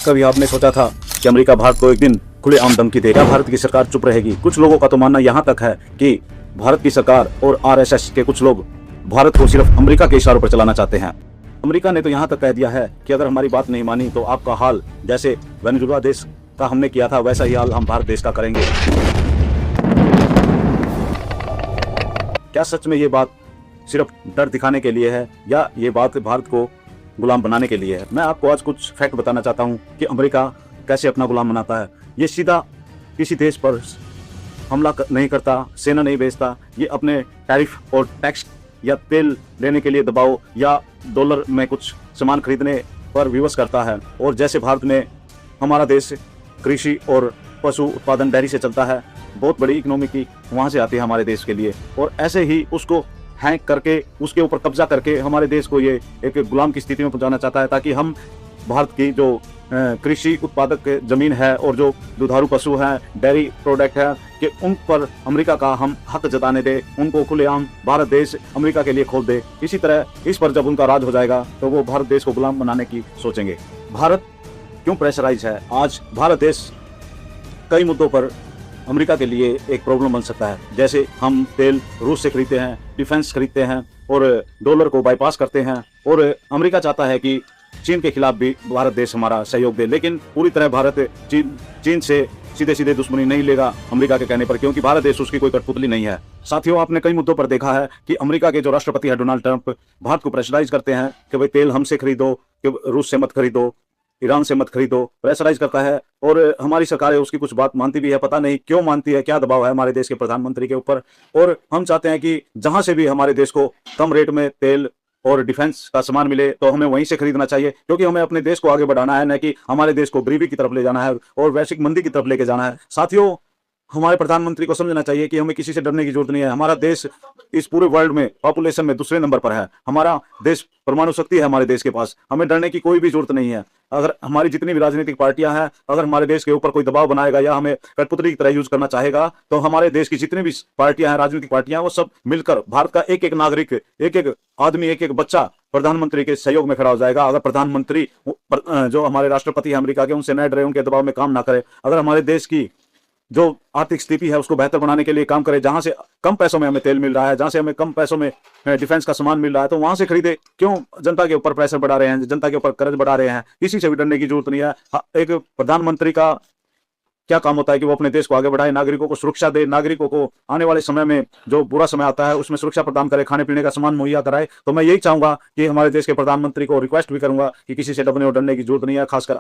कभी आपने सोचा था कि अमेरिका भारत को एक दिन खुलेआम धमकी देगा? भारत की सरकार चुप रहेगी? कुछ लोगों का तो मानना यहाँ तक है कि भारत की सरकार और आरएसएस के कुछ लोग भारत को सिर्फ अमेरिका के इशारों पर चलाना चाहते हैं। अमेरिका ने तो यहाँ तक कह दिया है कि अगर हमारी बात नहीं मानी तो आपका हाल जैसे वेनेजुएला देश का हमने किया था वैसा ही हाल हम भारत देश का करेंगे। क्या सच में ये बात सिर्फ डर दिखाने के लिए है या ये बात भारत को गुलाम बनाने के लिए है? मैं आपको आज कुछ फैक्ट बताना चाहता हूं कि अमेरिका कैसे अपना गुलाम बनाता है। ये सीधा किसी देश पर हमला नहीं करता, सेना नहीं भेजता। ये अपने टैरिफ और टैक्स या तेल लेने के लिए दबाव या डॉलर में कुछ सामान खरीदने पर विवश करता है। और जैसे भारत में हमारा देश कृषि और पशु उत्पादन डेयरी से चलता है, बहुत बड़ी इकोनॉमी की वहाँ से आती है हमारे देश के लिए, और ऐसे ही उसको हैक करके उसके ऊपर कब्जा करके हमारे देश को ये एक गुलाम की स्थिति में पहुंचाना चाहता है, ताकि हम भारत की जो कृषि उत्पादक जमीन है और जो दुधारू पशु हैं, डेयरी प्रोडक्ट है, कि उन पर अमेरिका का हम हक जताने दे, उनको खुलेआम भारत देश अमेरिका के लिए खोल दे। इसी तरह इस पर जब उनका राज हो जाएगा तो वो भारत देश को गुलाम बनाने की सोचेंगे। भारत क्यों प्रेशराइज है? आज भारत देश कई मुद्दों पर अमेरिका के लिए एक प्रॉब्लम बन सकता है। जैसे हम तेल रूस से खरीदते हैं, डिफेंस खरीदते हैं और डॉलर को बाईपास करते हैं, और अमेरिका चाहता है कि चीन के खिलाफ भी भारत देश हमारा सहयोग दे। लेकिन पूरी तरह भारत चीन से सीधे सीधे दुश्मनी नहीं लेगा अमेरिका के कहने पर, क्योंकि भारत देश उसकी कोई कठपुतली नहीं है। साथियों, आपने कई मुद्दों पर देखा है कि अमेरिका के जो राष्ट्रपति है डोनाल्ड ट्रंप भारत को प्रेशराइज करते हैं कि भाई तेल हमसे खरीदो, कि रूस से मत खरीदो, ईरान से मत खरीदो, प्रेशराइज करता है। और हमारी सरकार है उसकी कुछ बात मानती भी है, पता नहीं क्यों मानती है, क्या दबाव है हमारे देश के प्रधानमंत्री के ऊपर। और हम चाहते हैं कि जहां से भी हमारे देश को कम रेट में तेल और डिफेंस का सामान मिले तो हमें वहीं से खरीदना चाहिए, क्योंकि हमें अपने देश को आगे बढ़ाना है, न कि हमारे देश को गरीबी की तरफ ले जाना है और वैश्विक मंदी की तरफ लेके जाना है। साथियों, हमारे प्रधानमंत्री को समझना चाहिए कि हमें किसी से डरने की जरूरत नहीं है। हमारा देश इस पूरे वर्ल्ड में पॉपुलेशन में दूसरे नंबर पर है। हमारा देश परमाणु शक्ति है हमारे देश के पास, हमें डरने की कोई भी जरूरत नहीं है। अगर हमारी जितनी भी राजनीतिक पार्टियां हैं, अगर हमारे देश के ऊपर कोई दबाव बनाएगा या हमें कठपुतली की तरह यूज करना चाहेगा, तो हमारे देश की जितनी भी पार्टियां हैं, राजनीतिक पार्टियां, वो सब मिलकर भारत का एक एक नागरिक, एक एक आदमी, एक एक बच्चा प्रधानमंत्री के सहयोग में खड़ा हो जाएगा। अगर प्रधानमंत्री जो हमारे राष्ट्रपति है अमेरिका के, उनसे न डरे, उनके दबाव में काम ना करे, अगर हमारे देश की जो आर्थिक स्थिति है उसको बेहतर बनाने के लिए काम करे, जहां से कम पैसों में हमें तेल मिल रहा है, जहां से हमें कम पैसों में डिफेंस का सामान मिल रहा है, तो वहां से खरीदे। क्यों जनता के ऊपर प्रेशर बढ़ा रहे हैं, जनता के ऊपर कर्ज बढ़ा रहे हैं? किसी से भी डरने की जरूरत नहीं है। एक प्रधानमंत्री का क्या काम होता है कि वो अपने देश को आगे बढ़ाए, नागरिकों को सुरक्षा दे, नागरिकों को आने वाले समय में जो बुरा समय आता है उसमें सुरक्षा प्रदान करे, खाने पीने का सामान मुहैया कराए। तो मैं यही चाहूंगा कि हमारे देश के प्रधानमंत्री को रिक्वेस्ट भी करूंगा कि किसी से डरने और डरने की जरूरत नहीं है। खासकर